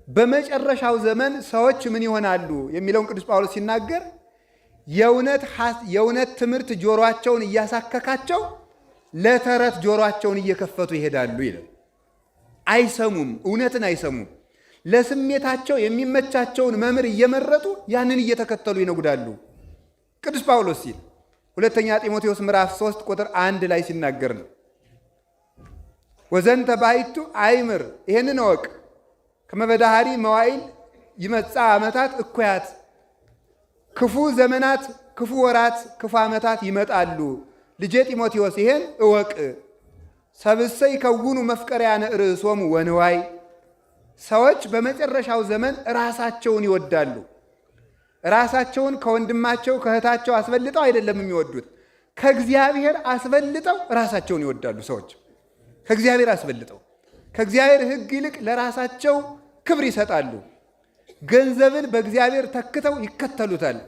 በመጨረሻው ዘመን ሰዎች ምን ይሆናሉ የሚለውን ቅዱስ ጳውሎስ ሲናገር የእውነት ትምህርት ጆሮአቸውን እያሳከካቸው ለተረት ጆሮአቸውን እየከፈቱ ይሄዳሉ ይላል። አይሰሙም፣ እውነትን አይሰሙም። ለስሜታቸው የሚመቻቸውን መምህር እየመረጡ ያንን እየተከተሉ ይነጉዳሉ። ቅዱስ ጳውሎስ ሲል ሁለተኛ ጢሞቴዎስ ምዕራፍ 3 ቁጥር 1 ላይ ሲናገር ነው። ወዘንተ ባይቱ አይምር፣ ይሄንን እወቅ፣ ከመበዳሃሪ መዋይል ይመጻ ዓመታት እኩያት፣ ክፉ ዘመናት፣ ክፉ ወራት፣ ክፉ ዓመታት ይመጣሉ። ልጄ ጢሞቴዎስ ይሄን እወቅ። ሰብእሰ ይከውኑ መፍቀሪያነ ርእሶሙ ወንዋይ፣ ሰዎች በመጨረሻው ዘመን ራሳቸውን ይወዳሉ። ራሳቸውን ከወንድማቸው ከእህታቸው አስበልጠው አይደለም የሚወዱት፣ ከእግዚአብሔር አስበልጠው ራሳቸውን ይወዳሉ። ሰዎች ከእግዚአብሔር አስበልጠው ከእግዚአብሔር ሕግ ይልቅ ለራሳቸው ክብር ይሰጣሉ። ገንዘብን በእግዚአብሔር ተክተው ይከተሉታል።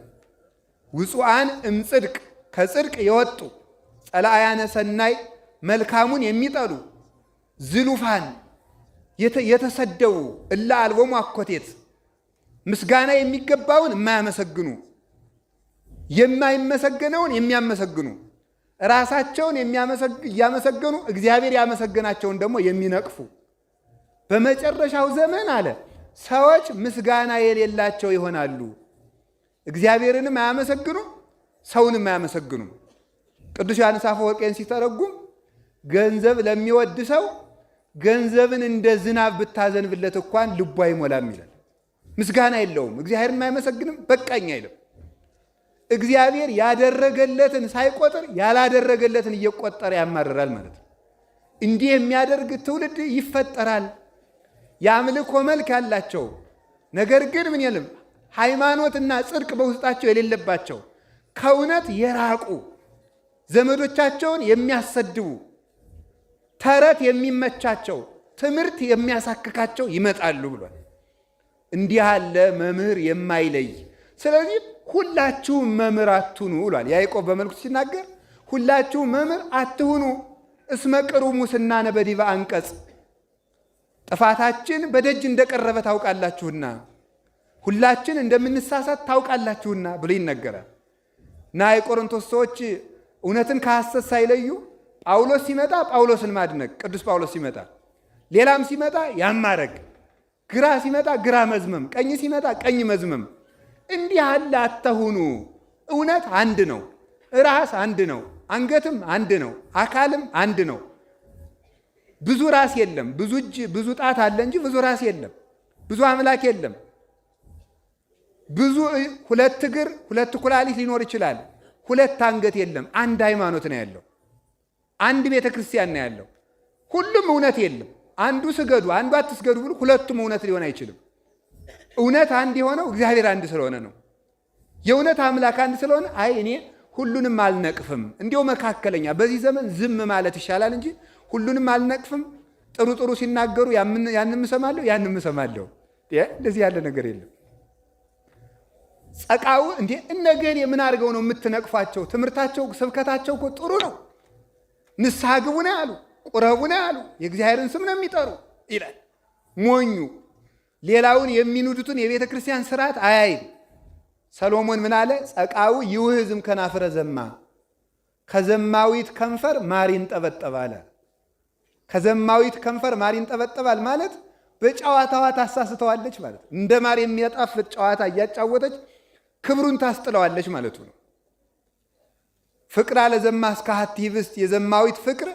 ውጹአን እምጽድቅ፣ ከጽድቅ የወጡ ጸላእያነ ሰናይ፣ መልካሙን የሚጠሉ ዝሉፋን፣ የተሰደቡ እለ አልቦሙ አኮቴት፣ ምስጋና የሚገባውን የማያመሰግኑ የማይመሰገነውን የሚያመሰግኑ ራሳቸውን እያመሰገኑ እግዚአብሔር ያመሰገናቸውን ደግሞ የሚነቅፉ በመጨረሻው ዘመን አለ ሰዎች ምስጋና የሌላቸው ይሆናሉ። እግዚአብሔርንም አያመሰግኑም፣ ሰውንም አያመሰግኑም። ቅዱስ ዮሐንስ አፈወርቄን ሲተረጉም ገንዘብ ለሚወድ ሰው ገንዘብን እንደ ዝናብ ብታዘንብለት እንኳን ልቡ አይሞላም ይላል። ምስጋና የለውም፣ እግዚአብሔርን አያመሰግንም፣ በቃኝ አይልም። እግዚአብሔር ያደረገለትን ሳይቆጥር ያላደረገለትን እየቆጠረ ያማርራል ማለት ነው። እንዲህ የሚያደርግ ትውልድ ይፈጠራል። የአምልኮ መልክ ያላቸው ነገር ግን ምን የለም ሃይማኖትና ጽድቅ በውስጣቸው የሌለባቸው ከእውነት የራቁ ዘመዶቻቸውን የሚያሰድቡ ተረት የሚመቻቸው ትምህርት የሚያሳክካቸው ይመጣሉ ብሏል። እንዲህ ያለ መምህር የማይለይ ስለዚህ ሁላችሁም መምህር አትሁኑ ብሏል። ያዕቆብ በመልእክቱ ሲናገር ሁላችሁም መምህር አትሁኑ እስመ ቅሩሙ ሙስናነ በዲበ አንቀጽ፣ ጥፋታችን በደጅ እንደቀረበ ታውቃላችሁና፣ ሁላችን እንደምንሳሳት ታውቃላችሁና ብሎ ይነገራል። እና የቆሮንቶስ ሰዎች እውነትን ከሐሰት ሳይለዩ ጳውሎስ ሲመጣ ጳውሎስን ማድነቅ፣ ቅዱስ ጳውሎስ ሲመጣ ሌላም ሲመጣ ያማረግ፣ ግራ ሲመጣ ግራ መዝመም፣ ቀኝ ሲመጣ ቀኝ መዝመም። እንዲህ አለ አትሁኑ። እውነት አንድ ነው፣ ራስ አንድ ነው፣ አንገትም አንድ ነው፣ አካልም አንድ ነው። ብዙ ራስ የለም። ብዙ እጅ ብዙ ጣት አለ እንጂ ብዙ ራስ የለም። ብዙ አምላክ የለም። ብዙ ሁለት እግር ሁለት ኩላሊት ሊኖር ይችላል። ሁለት አንገት የለም። አንድ ሃይማኖት ነው ያለው። አንድ ቤተ ክርስቲያን ነው ያለው። ሁሉም እውነት የለም። አንዱ ስገዱ አንዱ አትስገዱ ብሎ ሁለቱም እውነት ሊሆን አይችልም። እውነት አንድ የሆነው እግዚአብሔር አንድ ስለሆነ ነው። የእውነት አምላክ አንድ ስለሆነ አይ እኔ ሁሉንም አልነቅፍም፣ እንዲያው መካከለኛ በዚህ ዘመን ዝም ማለት ይሻላል እንጂ ሁሉንም አልነቅፍም። ጥሩ ጥሩ ሲናገሩ ያንም እሰማለሁ ያንም እሰማለሁ። እንደዚህ ያለ ነገር የለም። ጸቃው እንዴ እነገን ምን አድርገው ነው የምትነቅፏቸው? ትምህርታቸው ስብከታቸው እኮ ጥሩ ነው። ንስሐ ግቡ ነው ያሉ፣ ቁረቡ ነው ያሉ፣ የእግዚአብሔርን ስም ነው የሚጠሩ ይላል። ሞኙ ሌላውን የሚንዱትን የቤተ ክርስቲያን ስርዓት አያይም። ሰሎሞን ምን አለ? ጸቃው ይውህዝም ከናፍረ ዘማ፣ ከዘማዊት ከንፈር ማር ይንጠበጠባል። ከዘማዊት ከንፈር ማር ይንጠበጠባል ማለት በጨዋታዋ ታሳስተዋለች ማለት ነው። እንደ ማር የሚያጣፍጥ ጨዋታ እያጫወተች ክብሩን ታስጥለዋለች ማለቱ ነው። ፍቅር አለዘማ እስከ ሀቲ ህብስት፣ የዘማዊት ፍቅር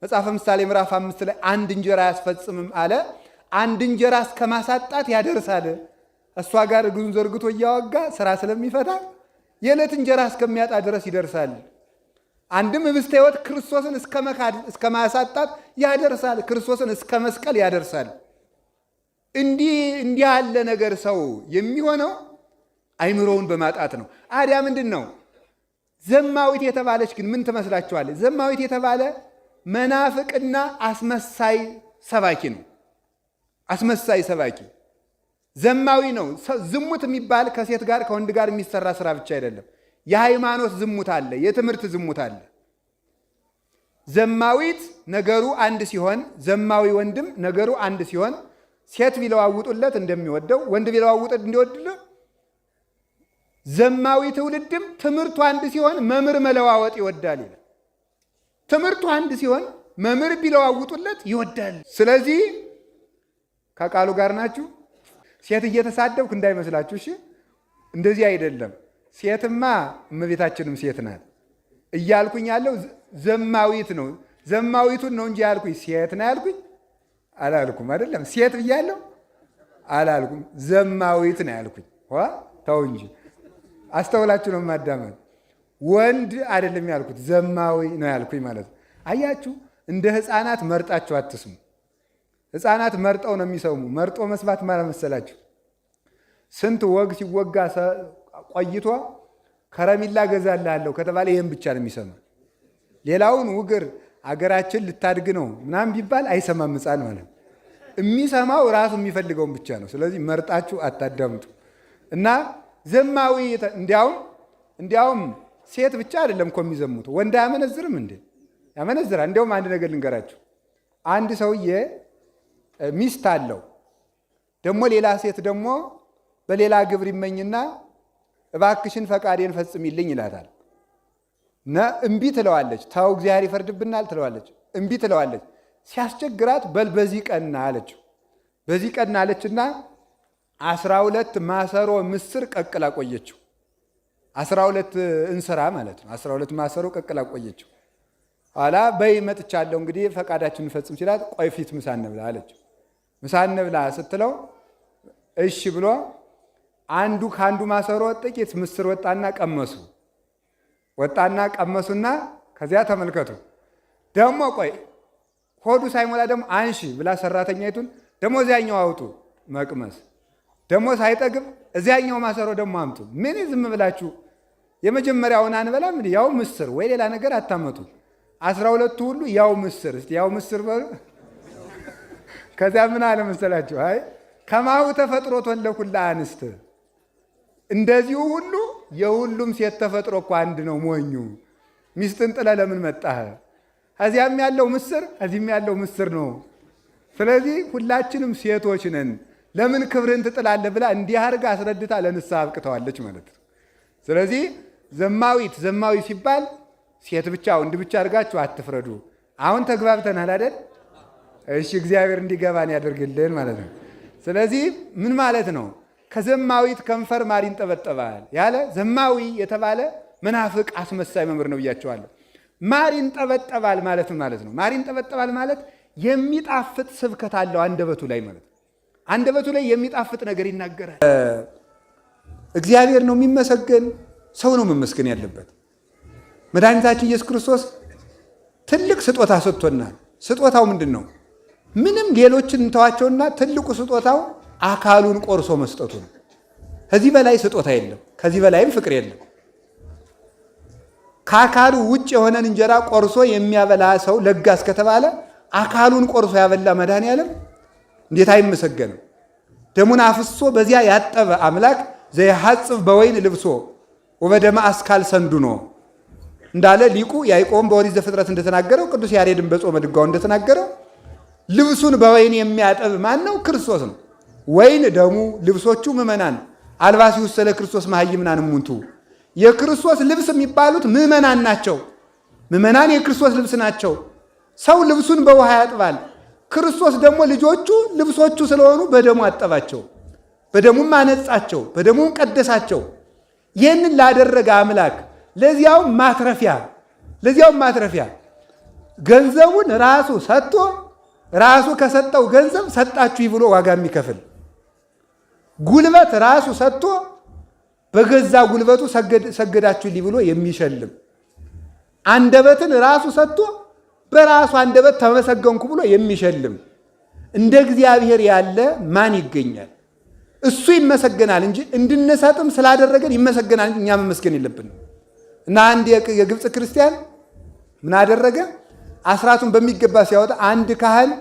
መጽሐፈ ምሳሌ ምዕራፍ 5 ላይ አንድ እንጀራ አያስፈጽምም አለ። አንድ እንጀራ እስከ ማሳጣት ያደርሳል። እሷ ጋር እግሩን ዘርግቶ እያወጋ ስራ ስለሚፈታ የዕለት እንጀራ እስከሚያጣ ድረስ ይደርሳል። አንድም ህብስተ ሕይወት ክርስቶስን እስከ ማሳጣት ያደርሳል። ክርስቶስን እስከ መስቀል ያደርሳል። እንዲህ ያለ ነገር ሰው የሚሆነው አይምሮውን በማጣት ነው። አዲያ ምንድን ነው? ዘማዊት የተባለች ግን ምን ትመስላችኋለች? ዘማዊት የተባለ መናፍቅና አስመሳይ ሰባኪ ነው። አስመሳይ ሰባኪ ዘማዊ ነው። ዝሙት የሚባል ከሴት ጋር ከወንድ ጋር የሚሰራ ስራ ብቻ አይደለም። የሃይማኖት ዝሙት አለ፣ የትምህርት ዝሙት አለ። ዘማዊት ነገሩ አንድ ሲሆን፣ ዘማዊ ወንድም ነገሩ አንድ ሲሆን፣ ሴት ቢለዋውጡለት እንደሚወደው ወንድ ቢለዋውጡት እንዲወድለው ዘማዊ ትውልድም ትምህርቱ አንድ ሲሆን መምህር መለዋወጥ ይወዳል ይላል። ትምህርቱ አንድ ሲሆን መምህር ቢለዋውጡለት ይወዳል። ስለዚህ ከቃሉ ጋር ናችሁ። ሴት እየተሳደብኩ እንዳይመስላችሁ እሺ። እንደዚህ አይደለም። ሴትማ እመቤታችንም ሴት ናት እያልኩኝ ያለው ዘማዊት ነው። ዘማዊቱን ነው እንጂ ያልኩኝ ሴት ነው ያልኩኝ አላልኩም። አይደለም ሴት ብያለሁ አላልኩም። ዘማዊት ነው ያልኩኝ። ተው እንጂ አስተውላችሁ ነው ማዳመጥ። ወንድ አይደለም ያልኩት ዘማዊ ነው ያልኩኝ ማለት ነው። አያችሁ፣ እንደ ሕፃናት መርጣችሁ አትስሙ። ሕፃናት መርጠው ነው የሚሰሙ። መርጦ መስማት ማለት መሰላችሁ ስንት ወግ ሲወጋ ቆይቶ ከረሚላ ገዛልሃለሁ ከተባለ ይህን ብቻ ነው የሚሰማ። ሌላውን ውግር አገራችን ልታድግ ነው ምናምን ቢባል አይሰማም ሕፃን ማለት። የሚሰማው ራሱ የሚፈልገውን ብቻ ነው። ስለዚህ መርጣችሁ አታዳምጡ። እና ዘማዊ እንዲያውም ሴት ብቻ አይደለም እኮ የሚዘሙት፣ ወንድ አያመነዝርም እንዴ? ያመነዝራል። እንዲያውም አንድ ነገር ልንገራችሁ። አንድ ሰውዬ ሚስት አለው፣ ደግሞ ሌላ ሴት ደግሞ በሌላ ግብር ይመኝና እባክሽን ፈቃዴን ፈጽሚልኝ ይላታል። እምቢ ትለዋለች። ታው እግዚአብሔር ይፈርድብናል ትለዋለች። እምቢ ትለዋለች። ሲያስቸግራት በል በዚህ ቀና አለችው። በዚህ ቀና አለችና 12 ማሰሮ ምስር ቀቅላ ቆየችው። 12 እንስራ ማለት ነው። 12 ማሰሮ ቀቅላ ቆየችው። ኋላ በይ መጥቻለሁ እንግዲህ ፈቃዳችንን ፈጽም ሲላት ቆይ ፊት ምሳ እንብላ አለችው። ምሳ እንብላ ስትለው እሺ ብሎ አንዱ ከአንዱ ማሰሮ ጥቂት ምስር ወጣና ቀመሱና ከዚያ ተመልከቱ ደግሞ ቆይ ሆዱ ሳይሞላ ደግሞ አንሺ ብላ ሰራተኛይቱን ደግሞ እዚያኛው አውጡ መቅመስ፣ ደግሞ ሳይጠግብ እዚያኛው ማሰሮ ደግሞ አምጡ። ምን ዝም ብላችሁ የመጀመሪያውን አንበላም? ያው ምስር ወይ ሌላ ነገር አታመጡ። 12ቱ ሁሉ ያው ምስር። እስቲ ያው ምስር በሉ። ከዚያ ምን አለ መሰላችሁ? አይ ከማሁ ተፈጥሮ ተለኩላ አንስት፣ እንደዚሁ ሁሉ የሁሉም ሴት ተፈጥሮ እኮ አንድ ነው። ሞኙ ሚስትን ጥለ ለምን መጣህ? እዚያም ያለው ምስር እዚህም ያለው ምስር ነው። ስለዚህ ሁላችንም ሴቶች ነን፣ ለምን ክብርን ትጥላለህ ብላ እንዲህ አድርጋ አስረድታ ለንስሐ አብቅተዋለች ማለት ነው። ስለዚህ ዘማዊ ሲባል ሴት ብቻ ወንድ ብቻ አድርጋችሁ አትፍረዱ። አሁን ተግባብተናል አይደል? እሺ፣ እግዚአብሔር እንዲገባን ያደርግልን ማለት ነው። ስለዚህ ምን ማለት ነው? ከዘማዊት ከንፈር ማር ይንጠበጠባል ያለ ዘማዊ የተባለ መናፍቅ አስመሳይ መምህር ነው ብያቸዋለሁ። ማር ይንጠበጠባል ማለት ምን ማለት ነው? ማር ይንጠበጠባል ማለት የሚጣፍጥ ስብከት አለው አንደበቱ ላይ ማለት ነው። አንደበቱ ላይ የሚጣፍጥ ነገር ይናገራል። እግዚአብሔር ነው የሚመሰገን፣ ሰው ነው መመስገን ያለበት። መድኃኒታችን ኢየሱስ ክርስቶስ ትልቅ ስጦታ ሰጥቶናል። ስጦታው ምንድን ነው? ምንም ሌሎችን እንተዋቸውና ትልቁ ስጦታው አካሉን ቆርሶ መስጠቱ ነው። ከዚህ በላይ ስጦታ የለም። ከዚህ በላይም ፍቅር የለም። ከአካሉ ውጭ የሆነን እንጀራ ቆርሶ የሚያበላ ሰው ለጋስ ከተባለ አካሉን ቆርሶ ያበላ መድኃኔዓለም እንዴት አይመሰገንም? ደሙን አፍሶ በዚያ ያጠበ አምላክ ዘይሐጽብ በወይን ልብሶ ወበደመ አስካል ሰንዱኖ እንዳለ ሊቁ ያዕቆብም በኦሪት ዘፍጥረት እንደተናገረው ቅዱስ ያሬድም በጾመ ድጓው እንደተናገረው ልብሱን በወይን የሚያጠብ ማን ነው? ክርስቶስ ነው። ወይን ደሙ፣ ልብሶቹ ምእመናን። አልባሲሁ ስለ ክርስቶስ መሃይምናን እሙንቱ። የክርስቶስ ልብስ የሚባሉት ምእመናን ናቸው። ምእመናን የክርስቶስ ልብስ ናቸው። ሰው ልብሱን በውሃ ያጥባል። ክርስቶስ ደግሞ ልጆቹ ልብሶቹ ስለሆኑ በደሙ አጠባቸው፣ በደሙም አነጻቸው፣ በደሙም ቀደሳቸው። ይህንን ላደረገ አምላክ ለዚያውም ማትረፊያ ገንዘቡን ራሱ ሰጥቶ ራሱ ከሰጠው ገንዘብ ሰጣችሁ ብሎ ዋጋ የሚከፍል ጉልበት ራሱ ሰጥቶ በገዛ ጉልበቱ ሰገዳችሁልኝ ብሎ የሚሸልም አንደበትን ራሱ ሰጥቶ በራሱ አንደበት ተመሰገንኩ ብሎ የሚሸልም እንደ እግዚአብሔር ያለ ማን ይገኛል? እሱ ይመሰገናል እንጂ እንድንሰጥም ስላደረገን ይመሰገናል እንጂ እኛ መመስገን የለብንም። እና አንድ የግብፅ ክርስቲያን ምን አደረገ? አስራቱን በሚገባ ሲያወጣ አንድ ካህን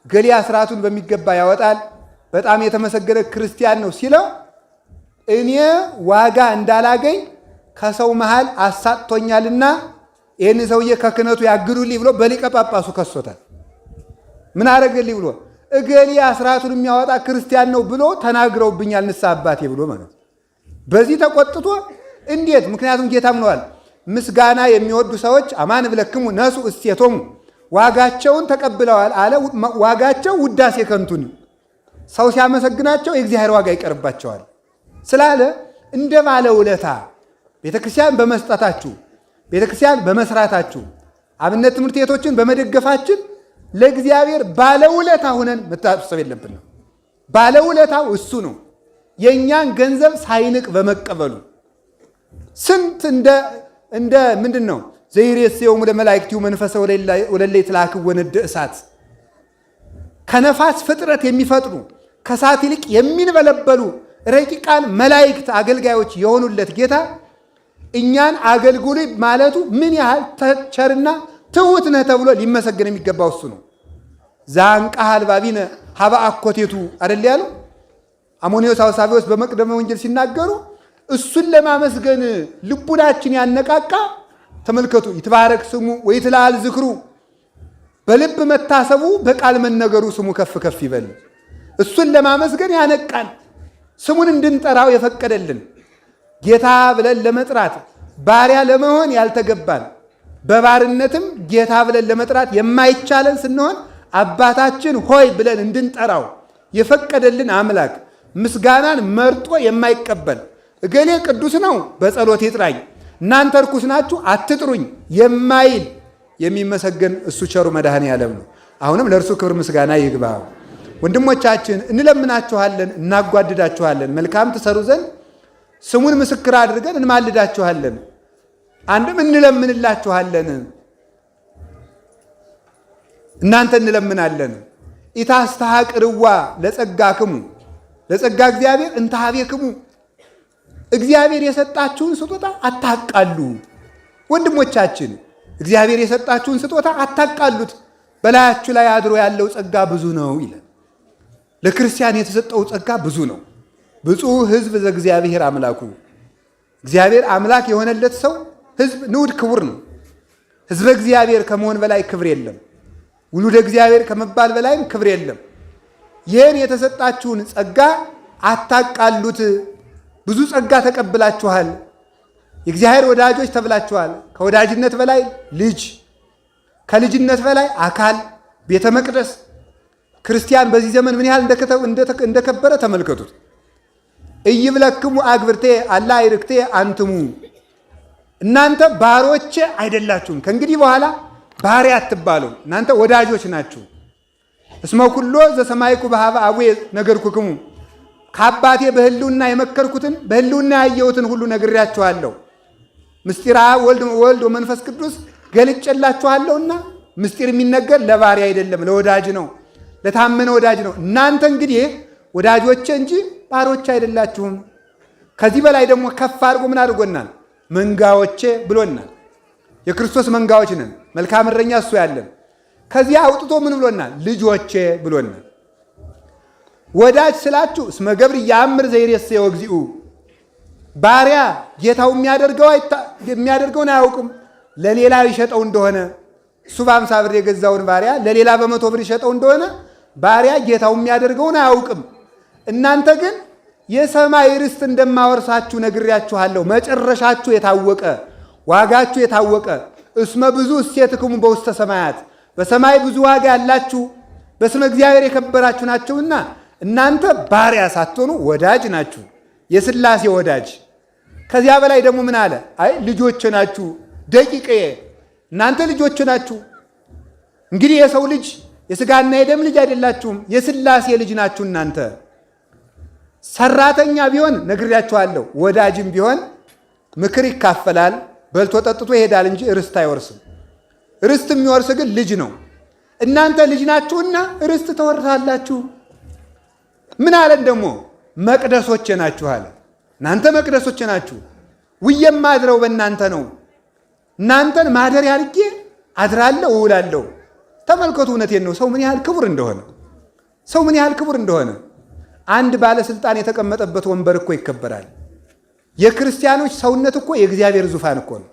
ገሌ አስራቱን በሚገባ ያወጣል፣ በጣም የተመሰገነ ክርስቲያን ነው ሲለው እኔ ዋጋ እንዳላገኝ ከሰው መሃል አሳጥቶኛልና ይህን ሰውዬ ከክህነቱ ያግዱልኝ ብሎ በሊቀ ጳጳሱ ከሶታል። ምን አደረገልኝ ብሎ እገሌ አስራቱን የሚያወጣ ክርስቲያን ነው ብሎ ተናግረውብኛል ንስሐ አባቴ ብሎ ማለት ነው። በዚህ ተቆጥቶ እንዴት? ምክንያቱም ጌታ ምነዋል? ምስጋና የሚወዱ ሰዎች አማን ብለክሙ ነሱ እስቴቶሙ ዋጋቸውን ተቀብለዋል አለ። ዋጋቸው ውዳሴ ከንቱን ሰው ሲያመሰግናቸው የእግዚአብሔር ዋጋ ይቀርባቸዋል ስላለ እንደ ባለ ውለታ ቤተክርስቲያን በመስጠታችሁ ቤተክርስቲያን በመስራታችሁ አብነት ትምህርት ቤቶችን በመደገፋችን ለእግዚአብሔር ባለውለታ ሆነን መታሰብ የለብንም። ባለውለታው እሱ ነው። የእኛን ገንዘብ ሳይንቅ በመቀበሉ ስንት እንደ ምንድን ነው ዘይሬስዮሙ ለመላእክቲሁ መንፈሰ ወለለ ይትላክው ወነደ እሳት ከነፋስ ፍጥረት የሚፈጥሩ ከእሳት ይልቅ የሚንበለበሉ ረቂቃን መላእክት አገልጋዮች የሆኑለት ጌታ እኛን አገልግሉ ማለቱ ምን ያህል ቸርና ትሑት ነህ ተብሎ ሊመሰገን የሚገባው እሱ ነው። ዛንቃሃል ባቢነ ሀበ አኮቴቱ አይደል ያለው አሞኒዮስ አውሳቢዎስ በመቅደመ ወንጌል ሲናገሩ እሱን ለማመስገን ልቡናችን ያነቃቃ። ተመልከቱ፣ ይትባረክ ስሙ ወይትላል ዝክሩ፣ በልብ መታሰቡ በቃል መነገሩ ስሙ ከፍ ከፍ ይበል። እሱን ለማመስገን ያነቃን፣ ስሙን እንድንጠራው የፈቀደልን፣ ጌታ ብለን ለመጥራት ባሪያ ለመሆን ያልተገባን፣ በባርነትም ጌታ ብለን ለመጥራት የማይቻለን ስንሆን አባታችን ሆይ ብለን እንድንጠራው የፈቀደልን አምላክ ምስጋናን መርጦ የማይቀበል እገሌ ቅዱስ ነው በጸሎት ይጥራኝ፣ እናንተ ርኩስ ናችሁ አትጥሩኝ የማይል የሚመሰገን እሱ ቸሩ መድኃኔዓለም ነው። አሁንም ለእርሱ ክብር ምስጋና ይግባ። ወንድሞቻችን እንለምናችኋለን፣ እናጓድዳችኋለን፣ መልካም ትሰሩ ዘንድ ስሙን ምስክር አድርገን እንማልዳችኋለን። አንድም እንለምንላችኋለን፣ እናንተ እንለምናለን። ኢታስተሐቅርዋ ለጸጋክሙ ለጸጋ እግዚአብሔር እንተሃቤክሙ፣ እግዚአብሔር የሰጣችሁን ስጦታ አታቃሉ። ወንድሞቻችን እግዚአብሔር የሰጣችሁን ስጦታ አታቃሉት፣ በላያችሁ ላይ አድሮ ያለው ጸጋ ብዙ ነው ይላል። ለክርስቲያን የተሰጠው ጸጋ ብዙ ነው። ብፁዕ ሕዝብ ዘእግዚአብሔር አምላኩ፣ እግዚአብሔር አምላክ የሆነለት ሰው ሕዝብ ንዑድ ክቡር ነው። ሕዝበ እግዚአብሔር ከመሆን በላይ ክብር የለም። ውሉደ እግዚአብሔር ከመባል በላይም ክብር የለም። ይህን የተሰጣችሁን ጸጋ አታቃሉት። ብዙ ጸጋ ተቀብላችኋል። የእግዚአብሔር ወዳጆች ተብላችኋል። ከወዳጅነት በላይ ልጅ፣ ከልጅነት በላይ አካል፣ ቤተ መቅደስ። ክርስቲያን በዚህ ዘመን ምን ያህል እንደከበረ ተመልከቱት። ኢይብለክሙ አግብርቴ አላ አይርክቴ አንትሙ፣ እናንተ ባሮቼ አይደላችሁም። ከእንግዲህ በኋላ ባሪያ አትባሉ፣ እናንተ ወዳጆች ናችሁ። እስመ ኩሎ ዘሰማይኩ በሀበ አቡየ ነገርኩክሙ፣ ከአባቴ በህልውና የመከርኩትን በህልውና ያየሁትን ሁሉ ነግሬያችኋለሁ። ምስጢር አብ ወልድ ወመንፈስ ቅዱስ ገልጬላችኋለሁና ምስጢር የሚነገር ለባሪያ አይደለም ለወዳጅ ነው፣ ለታመነ ወዳጅ ነው። እናንተ እንግዲህ ወዳጆቼ እንጂ ባሮች አይደላችሁም። ከዚህ በላይ ደግሞ ከፍ አድርጎ ምን አድርጎናል? መንጋዎቼ ብሎናል። የክርስቶስ መንጋዎች ነን። መልካም እረኛ እሱ ያለን። ከዚህ አውጥቶ ምን ብሎናል? ልጆቼ ብሎናል። ወዳጅ ስላችሁ እስመ ገብር ያምር ዘይሬስዮ እግዚኡ፣ ባሪያ ጌታው የሚያደርገውን አያውቅም። ለሌላ ይሸጠው እንደሆነ እሱ በ50 ብር የገዛውን ባሪያ ለሌላ በ100 ብር ይሸጠው እንደሆነ ባሪያ ጌታው የሚያደርገውን አያውቅም። እናንተ ግን የሰማይ ርስት እንደማወርሳችሁ ነግሬያችኋለሁ። መጨረሻችሁ የታወቀ ዋጋችሁ የታወቀ እስመ ብዙ እሴትክሙ በውስተ ሰማያት፣ በሰማይ ብዙ ዋጋ ያላችሁ በስመ እግዚአብሔር የከበራችሁ ናችሁና እናንተ ባሪያ ሳትሆኑ ወዳጅ ናችሁ፣ የሥላሴ ወዳጅ። ከዚያ በላይ ደግሞ ምን አለ? አይ ልጆች ናችሁ፣ ደቂቅዬ እናንተ ልጆች ናችሁ። እንግዲህ የሰው ልጅ የሥጋና የደም ልጅ አይደላችሁም፣ የሥላሴ ልጅ ናችሁ እናንተ። ሰራተኛ ቢሆን ነግሬያችኋለሁ፣ ወዳጅም ቢሆን ምክር ይካፈላል፣ በልቶ ጠጥቶ ይሄዳል እንጂ ርስት አይወርስም። ርስት የሚወርስ ግን ልጅ ነው። እናንተ ልጅ ናችሁና ርስት ተወርሳላችሁ። ምን አለን ደግሞ? መቅደሶቼ ናችሁ አለ። እናንተ መቅደሶቼ ናችሁ፣ ውዬ የማድረው በእናንተ ነው። እናንተን ማደሪያ አድርጌ አድራለሁ እውላለሁ። ተመልከቱ፣ እውነቴን ነው። ሰው ምን ያህል ክቡር እንደሆነ ሰው ምን ያህል ክቡር እንደሆነ። አንድ ባለስልጣን የተቀመጠበት ወንበር እኮ ይከበራል። የክርስቲያኖች ሰውነት እኮ የእግዚአብሔር ዙፋን እኮ ነው።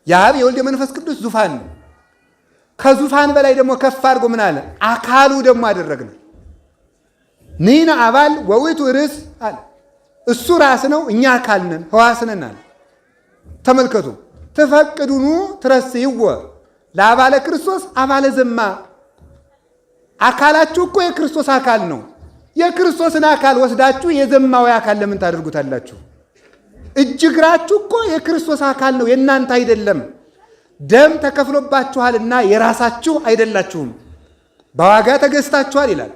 የአብ የወልድ የመንፈስ ቅዱስ ዙፋን ነው። ከዙፋን በላይ ደግሞ ከፍ አድርጎ ምን አለ? አካሉ ደግሞ አደረግን። ንሕነ አባል ወውእቱ ርእስ አለ። እሱ ራስ ነው፣ እኛ አካል ነን፣ ሕዋስ ነን አለ። ተመልከቱ። ትፈቅዱኑ ትረስይዎ ለአባለ ክርስቶስ አባለ ዘማ። አካላችሁ እኮ የክርስቶስ አካል ነው። የክርስቶስን አካል ወስዳችሁ የዘማዊ አካል ለምን ታደርጉታላችሁ? እጅ እግራችሁ እኮ የክርስቶስ አካል ነው፣ የእናንተ አይደለም። ደም ተከፍሎባችኋልና የራሳችሁ አይደላችሁም፣ በዋጋ ተገዝታችኋል ይላል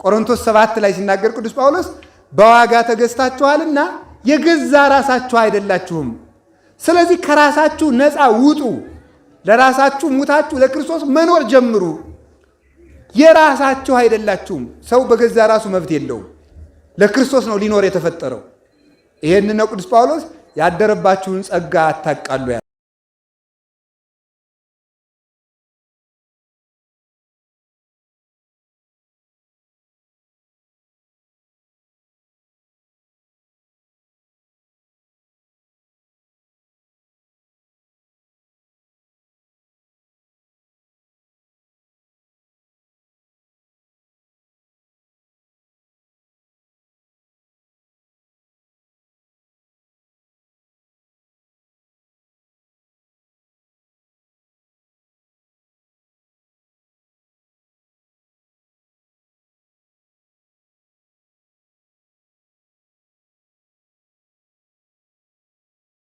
ቆሮንቶስ 7 ላይ ሲናገር ቅዱስ ጳውሎስ በዋጋ ተገዝታችኋልና የገዛ ራሳችሁ አይደላችሁም። ስለዚህ ከራሳችሁ ነፃ ውጡ፣ ለራሳችሁ ሙታችሁ ለክርስቶስ መኖር ጀምሩ። የራሳችሁ አይደላችሁም። ሰው በገዛ ራሱ መብት የለውም፣ ለክርስቶስ ነው ሊኖር የተፈጠረው። ይሄን ነው ቅዱስ ጳውሎስ ያደረባችሁን ጸጋ አታቃሉ።